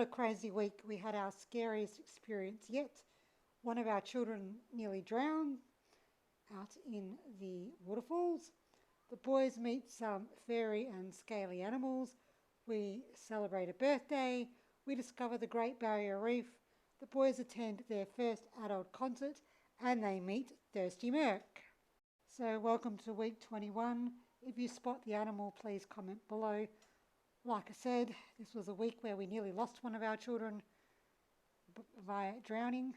crazy week. We had our scariest experience yet. One of our children nearly drowned out in the waterfalls. The boys meet some fairy and scaly animals. We celebrate a birthday. We discover the Great Barrier Reef. The boys attend their first adult concert and they meet Thirsty Merc. So welcome to week 21. If you spot the animal, please comment below. Like I said, this was a week where we nearly lost one of our children via drowning.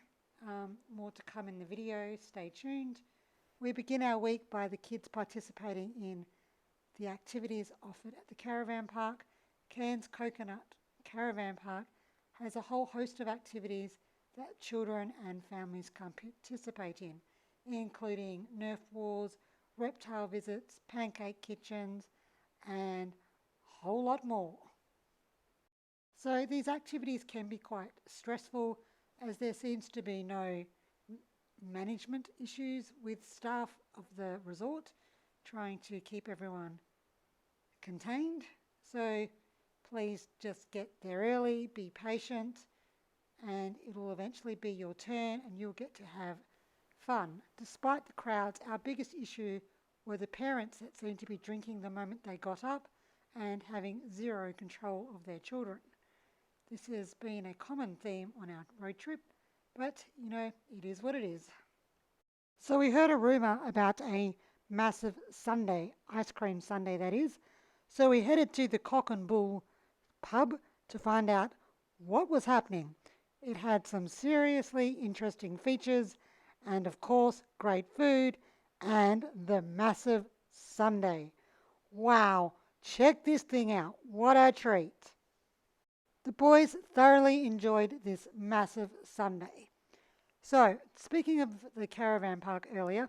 More to come in the video, stay tuned. We begin our week by the kids participating in the activities offered at the caravan park. Cairns Coconut Caravan Park has a whole host of activities that children and families can participate in, including Nerf wars, reptile visits, pancake kitchens, and a whole lot more. So these activities can be quite stressful as there seems to be no management issues with staff of the resort trying to keep everyone contained. So please just get there early, be patient, and it will eventually be your turn and you'll get to have fun. Despite the crowds, our biggest issue were the parents that seemed to be drinking the moment they got up and having zero control of their children. This has been a common theme on our road trip, but you know, it is what it is. So we heard a rumour about a massive sundae, ice cream sundae that is. So we headed to the Cock and Bull pub to find out what was happening. It had some seriously interesting features and of course great food and the massive sundae. Wow, check this thing out, what a treat. The boys thoroughly enjoyed this massive sundae. So, speaking of the caravan park earlier,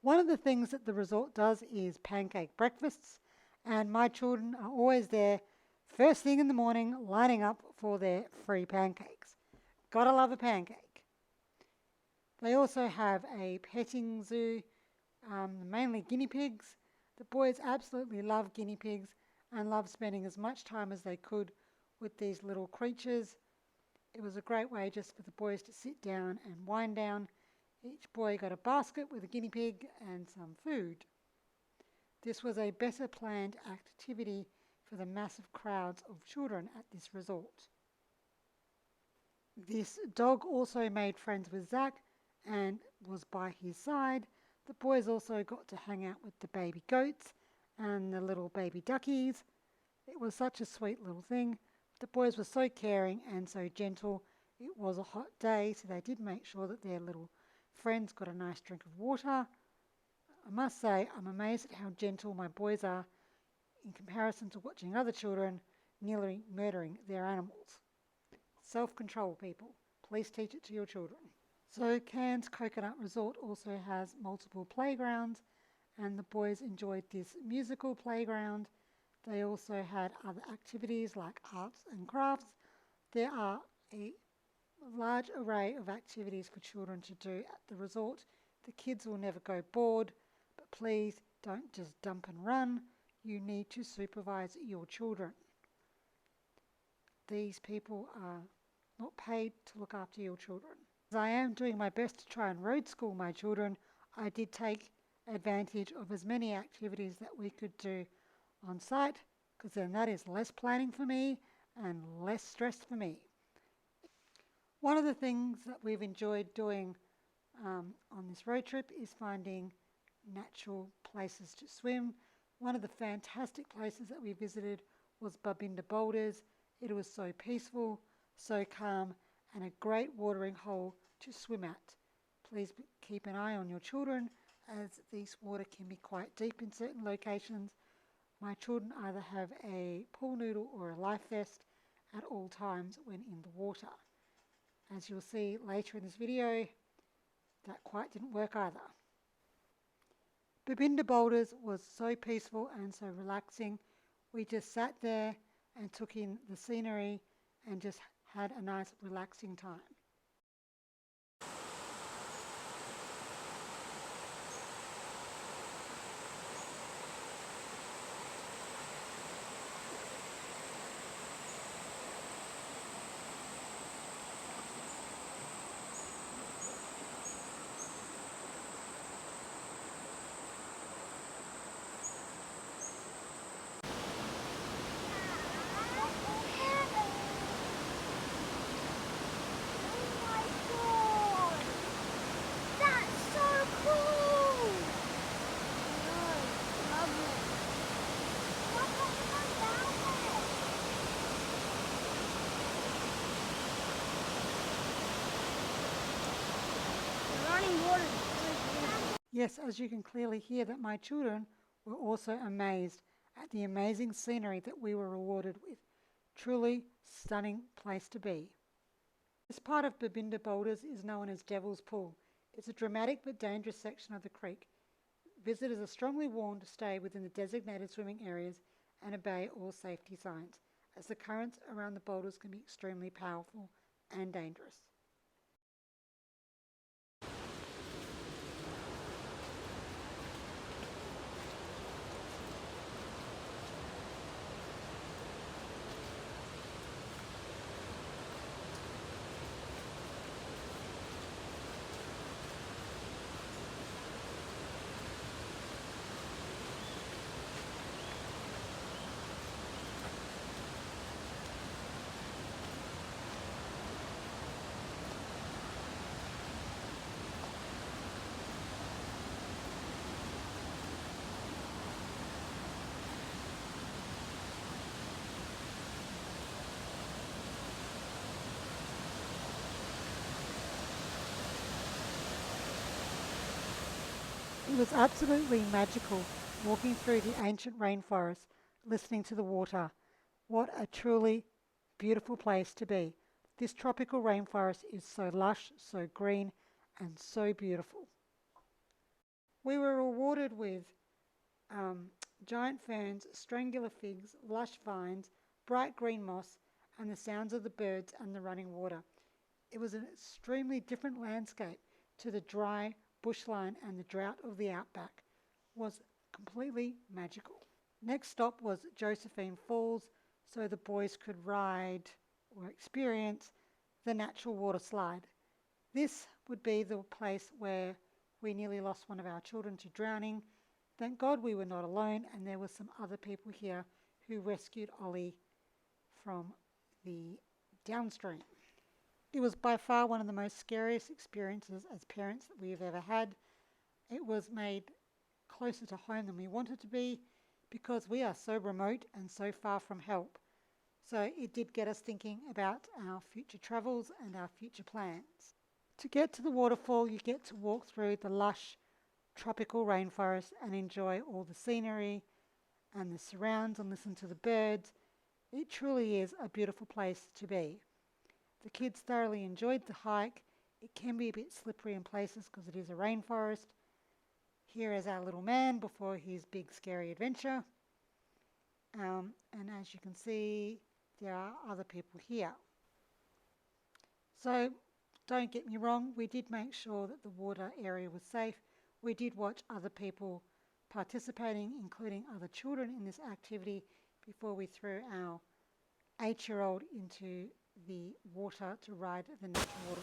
one of the things that the resort does is pancake breakfasts, and my children are always there first thing in the morning lining up for their free pancakes. Gotta love a pancake. They also have a petting zoo, mainly guinea pigs. The boys absolutely love guinea pigs and love spending as much time as they could with these little creatures. It was a great way just for the boys to sit down and wind down. Each boy got a basket with a guinea pig and some food. This was a better planned activity for the massive crowds of children at this resort. This dog also made friends with Zach and was by his side. The boys also got to hang out with the baby goats and the little baby duckies. It was such a sweet little thing. The boys were so caring and so gentle. It was a hot day, so they did make sure that their little friends got a nice drink of water. I must say, I'm amazed at how gentle my boys are in comparison to watching other children nearly murdering their animals. Self-control, people. Please teach it to your children. So Cairns Coconut Resort also has multiple playgrounds, and the boys enjoyed this musical playground. They also had other activities like arts and crafts. There are a large array of activities for children to do at the resort. The kids will never go bored, but please don't just dump and run. You need to supervise your children. These people are not paid to look after your children. As I am doing my best to try and road school my children, I did take advantage of as many activities that we could do on site, because then that is less planning for me and less stress for me. One of the things that we've enjoyed doing on this road trip is finding natural places to swim. One of the fantastic places that we visited was Babinda Boulders. It was so peaceful, so calm, and a great watering hole to swim at. Please keep an eye on your children, as these water can be quite deep in certain locations. My children either have a pool noodle or a life vest at all times when in the water. As you'll see later in this video, that quite didn't work either. Babinda Boulders was so peaceful and so relaxing. We just sat there and took in the scenery and just had a nice relaxing time. Yes, as you can clearly hear that my children were also amazed at the amazing scenery that we were rewarded with. Truly stunning place to be. This part of Babinda Boulders is known as Devil's Pool. It's a dramatic but dangerous section of the creek. Visitors are strongly warned to stay within the designated swimming areas and obey all safety signs, as the currents around the boulders can be extremely powerful and dangerous. It was absolutely magical walking through the ancient rainforest, listening to the water. What a truly beautiful place to be. This tropical rainforest is so lush, so green, and so beautiful. We were rewarded with giant ferns, strangular figs, lush vines, bright green moss, and the sounds of the birds and the running water. It was an extremely different landscape to the dry bushland, and the drought of the outback was completely magical. Next stop was Josephine Falls, so the boys could ride or experience the natural water slide. This would be the place where we nearly lost one of our children to drowning. Thank God we were not alone, and there were some other people here who rescued Ollie from the downstream. It was by far one of the most scariest experiences as parents that we have ever had. It was made closer to home than we wanted to be because we are so remote and so far from help. So it did get us thinking about our future travels and our future plans. To get to the waterfall, you get to walk through the lush tropical rainforest and enjoy all the scenery and the surrounds and listen to the birds. It truly is a beautiful place to be. The kids thoroughly enjoyed the hike. It can be a bit slippery in places because it is a rainforest. Here is our little man before his big scary adventure. And as you can see, there are other people here. So don't get me wrong, we did make sure that the water area was safe. We did watch other people participating, including other children in this activity, before we threw our 8-year-old into the water to ride the natural water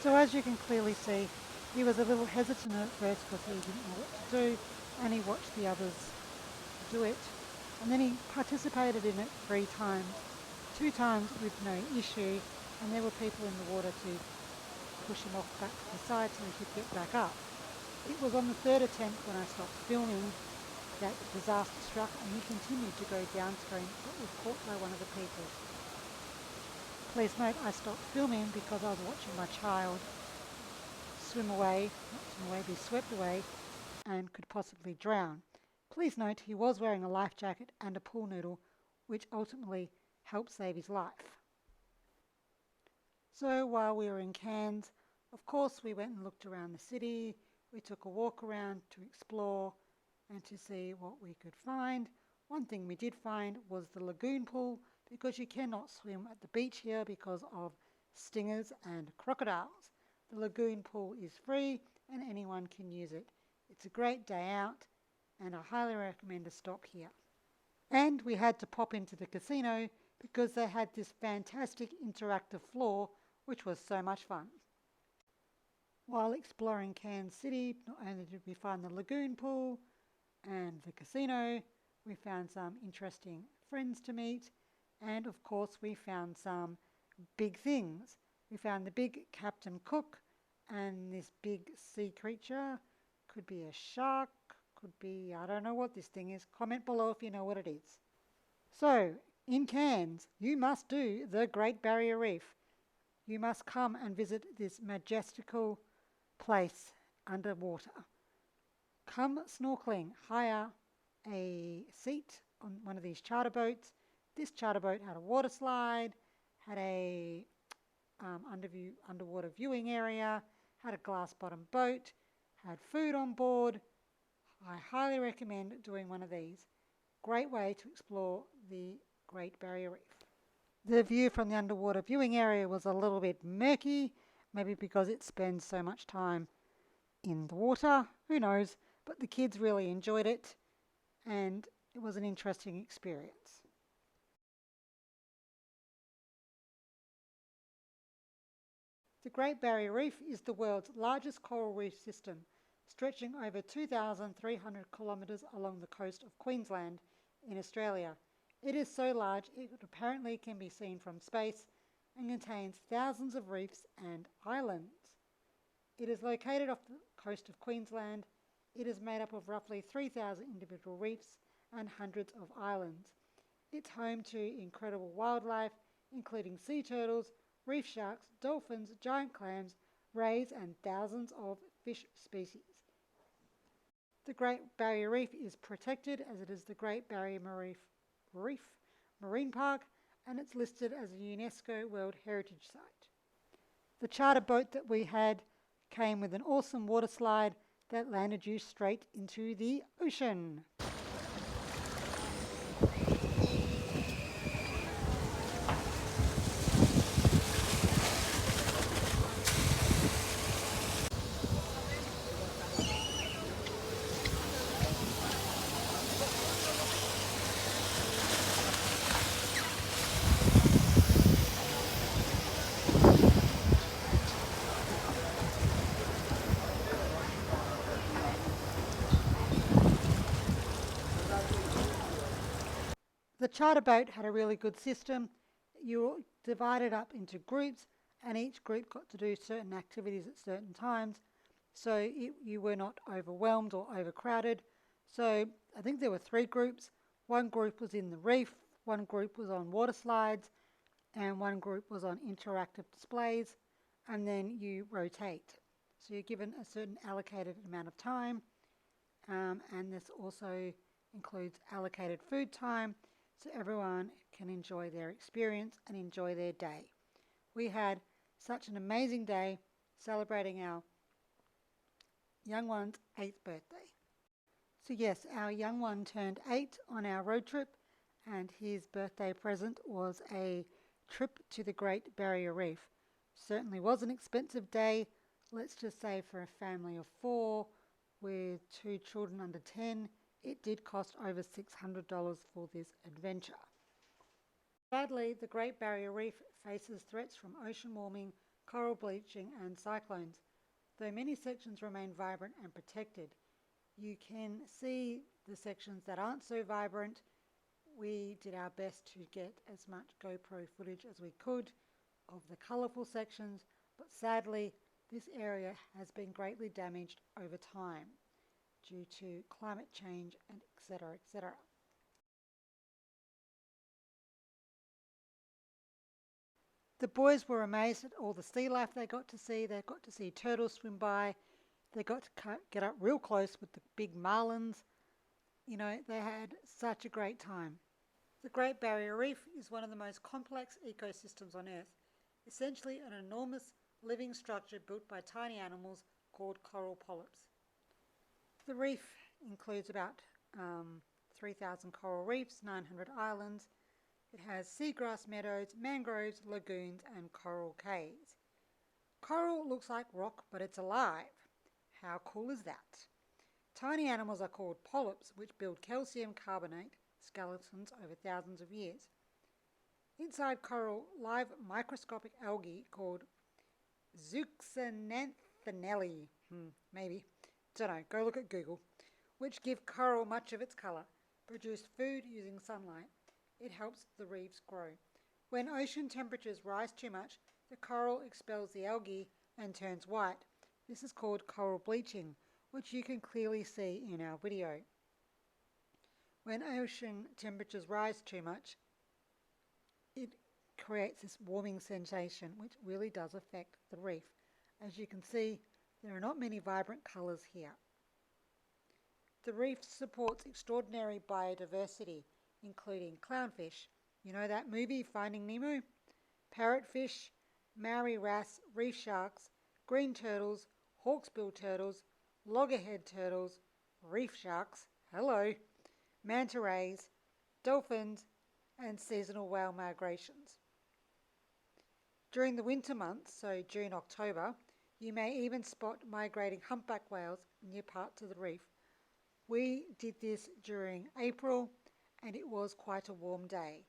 So as you can clearly see, he was a little hesitant at first because he didn't know what to do, and he watched the others do it. And then he participated in it 3 times, 2 times with no issue, and there were people in the water to push him off back to the side so he could get back up. It was on the 3rd attempt when I stopped filming that disaster struck, and he continued to go downstream but was caught by one of the people. Please note I stopped filming because I was watching my child swim away, not swim away, be swept away, and could possibly drown. Please note he was wearing a life jacket and a pool noodle, which ultimately helped save his life. So while we were in Cairns, of course we went and looked around the city. We took a walk around to explore and to see what we could find. One thing we did find was the lagoon pool, because you cannot swim at the beach here because of stingers and crocodiles. The lagoon pool is free and anyone can use it. It's a great day out and I highly recommend a stop here. And we had to pop into the casino because they had this fantastic interactive floor which was so much fun. While exploring Cairns City, not only did we find the lagoon pool and the casino, we found some interesting friends to meet, and of course we found some big things. We found the big Captain Cook and this big sea creature. Could be a shark, could be, I don't know what this thing is. Comment below if you know what it is. So, in Cairns, you must do the Great Barrier Reef. You must come and visit this majestical place underwater. Come snorkeling, hire a seat on one of these charter boats. This charter boat had a water slide, had a underwater viewing area, had a glass bottom boat, had food on board. I highly recommend doing one of these. Great way to explore the Great Barrier Reef. The view from the underwater viewing area was a little bit murky, maybe because it spends so much time in the water, who knows, but the kids really enjoyed it and it was an interesting experience. The Great Barrier Reef is the world's largest coral reef system, stretching over 2,300 kilometres along the coast of Queensland in Australia. It is so large it apparently can be seen from space and contains thousands of reefs and islands. It is located off the coast of Queensland. It is made up of roughly 3,000 individual reefs and hundreds of islands. It's home to incredible wildlife, including sea turtles, reef sharks, dolphins, giant clams, rays, and thousands of fish species. The Great Barrier Reef is protected as it is the Great Barrier Reef Marine Park, and it's listed as a UNESCO World Heritage Site. The charter boat that we had came with an awesome water slide that landed you straight into the ocean. The charter boat had a really good system. You were divided up into groups and each group got to do certain activities at certain times, so you were not overwhelmed or overcrowded. So I think there were 3 groups. One group was in the reef, one group was on water slides, and one group was on interactive displays, and then you rotate. So you're given a certain allocated amount of time, and this also includes allocated food time, so everyone can enjoy their experience and enjoy their day. We had such an amazing day celebrating our young one's 8th birthday. So yes, our young one turned 8 on our road trip, and his birthday present was a trip to the Great Barrier Reef. Certainly was an expensive day. Let's just say for a family of 4 with 2 children under 10, it did cost over $600 for this adventure. Sadly, the Great Barrier Reef faces threats from ocean warming, coral bleaching and cyclones. Though many sections remain vibrant and protected, you can see the sections that aren't so vibrant. We did our best to get as much GoPro footage as we could of the colourful sections, but sadly this area has been greatly damaged over time due to climate change and etc. etc. The boys were amazed at all the sea life they got to see. They got to see turtles swim by. They got to get up real close with the big marlins. They had such a great time. The Great Barrier Reef is one of the most complex ecosystems on Earth, essentially an enormous living structure built by tiny animals called coral polyps. The reef includes about 3,000 coral reefs, 900 islands. It has seagrass meadows, mangroves, lagoons, and coral cays. Coral looks like rock, but it's alive. How cool is that? Tiny animals are called polyps, which build calcium carbonate skeletons over thousands of years. Inside coral, live microscopic algae called Zeuxanthellinae, maybe, don't know, go look at Google, which give coral much of its colour, produce food using sunlight. It helps the reefs grow. When ocean temperatures rise too much, the coral expels the algae and turns white. This is called coral bleaching, which you can clearly see in our video. When ocean temperatures rise too much, it creates this warming sensation, which really does affect the reef. As you can see, there are not many vibrant colours here. The reef supports extraordinary biodiversity, including clownfish. You know that movie, Finding Nemo? Parrotfish, Maori wrasse, reef sharks, green turtles, hawksbill turtles, loggerhead turtles, reef sharks, hello, manta rays, dolphins, and seasonal whale migrations. During the winter months, so June, October, you may even spot migrating humpback whales near parts of the reef. We did this during April, and it was quite a warm day.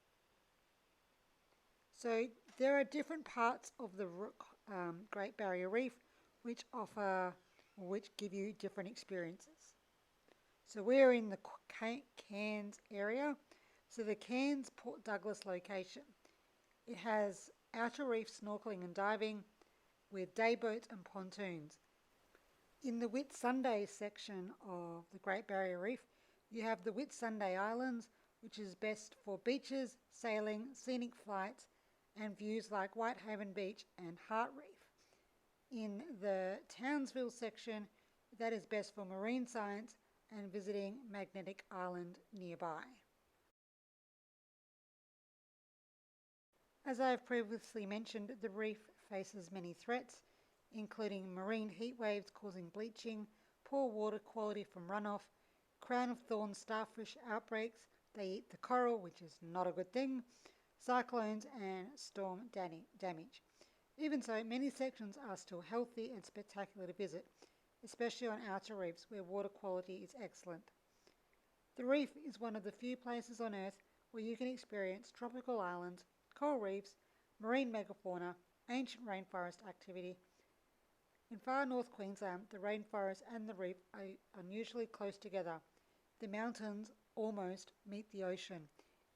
So there are different parts of the Great Barrier Reef which give you different experiences. So we're in the Cairns area. So the Cairns Port Douglas location. It has outer reef snorkeling and diving with day boats and pontoons. In the Whitsunday section of the Great Barrier Reef, you have the Whitsunday Islands, which is best for beaches, sailing, scenic flights, and views like Whitehaven Beach and Hart Reef. In the Townsville section, that is best for marine science and visiting Magnetic Island nearby. As I have previously mentioned, the reef faces many threats, including marine heat waves causing bleaching, poor water quality from runoff, crown of thorns starfish outbreaks, they eat the coral, which is not a good thing, cyclones and storm damage. Even so, many sections are still healthy and spectacular to visit, especially on outer reefs where water quality is excellent. The reef is one of the few places on Earth where you can experience tropical islands, coral reefs, marine megafauna, ancient rainforest activity. In far north Queensland, the rainforest and the reef are unusually close together. The mountains almost meet the ocean.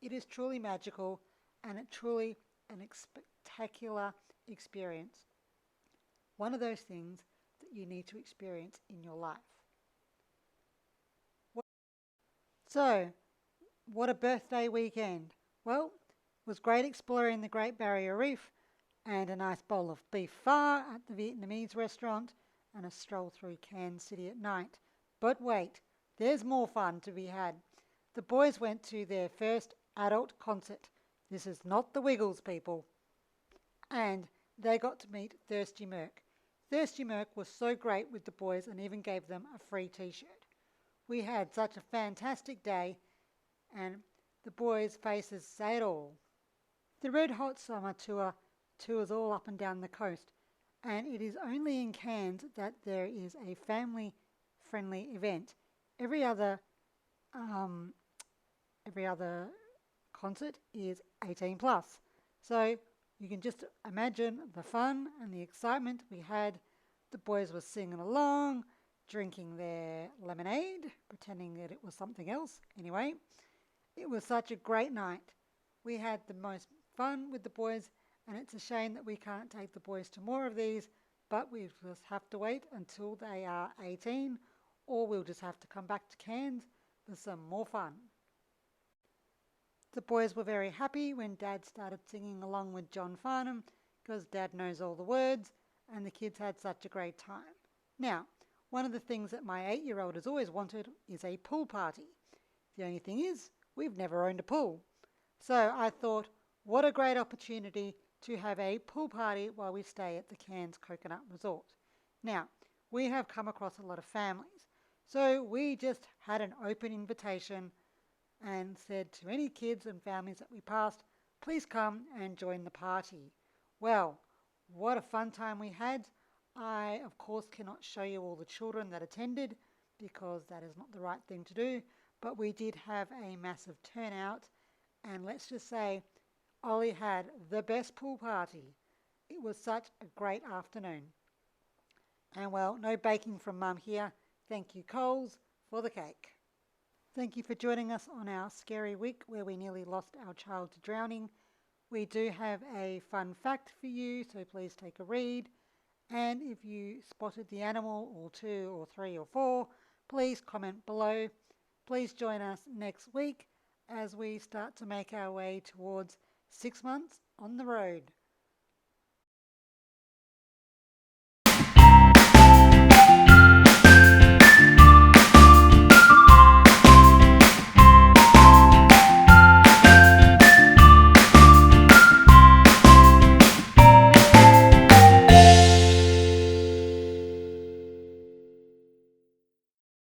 It is truly magical and truly an spectacular experience. One of those things that you need to experience in your life. So, what a birthday weekend. Well, it was great exploring the Great Barrier Reef and a nice bowl of beef pho at the Vietnamese restaurant and a stroll through Cairns City at night. But wait, there's more fun to be had. The boys went to their first adult concert. This is not the Wiggles, people. And they got to meet Thirsty Merc. Thirsty Merc was so great with the boys and even gave them a free t-shirt. We had such a fantastic day, and the boys' faces say it all. The Red Hot Summer Tour tours all up and down the coast, and it is only in Cairns that there is a family-friendly event. Every other concert is 18 plus. So You can just imagine the fun and the excitement we had. The boys were singing along, drinking their lemonade, pretending that it was something else. Anyway, it was such a great night. We had the most fun with the boys, and it's a shame that we can't take the boys to more of these, but we just have to wait until they are 18, or we'll just have to come back to Cairns for some more fun. The boys were very happy when Dad started singing along with John Farnham because Dad knows all the words and the kids had such a great time. Now, one of the things that my 8-year-old has always wanted is a pool party. The only thing is, we've never owned a pool. So I thought, what a great opportunity to have a pool party while we stay at the Cairns Coconut Resort. Now, we have come across a lot of families, so we just had an open invitation and said to any kids and families that we passed, please come and join the party. Well, what a fun time we had. I, of course, cannot show you all the children that attended because that is not the right thing to do, but we did have a massive turnout, and let's just say Ollie had the best pool party. It was such a great afternoon. And well, no baking from Mum here. Thank you, Coles, for the cake. Thank you for joining us on our scary week where we nearly lost our child to drowning. We do have a fun fact for you, so please take a read. And if you spotted the animal or 2 or 3 or 4, please comment below. Please join us next week as we start to make our way towards 6 months on the road.